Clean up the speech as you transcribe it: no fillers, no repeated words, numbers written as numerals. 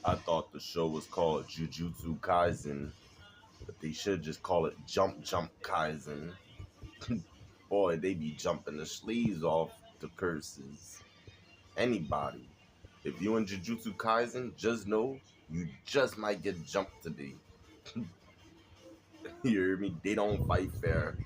I thought the show was called Jujutsu Kaisen, but they should just call it Jump Jump Kaisen. Boy, they be jumping the sleeves off the curses. Anybody. If you in Jujutsu Kaisen, just know you just might get jumped today. You hear me? They don't fight fair.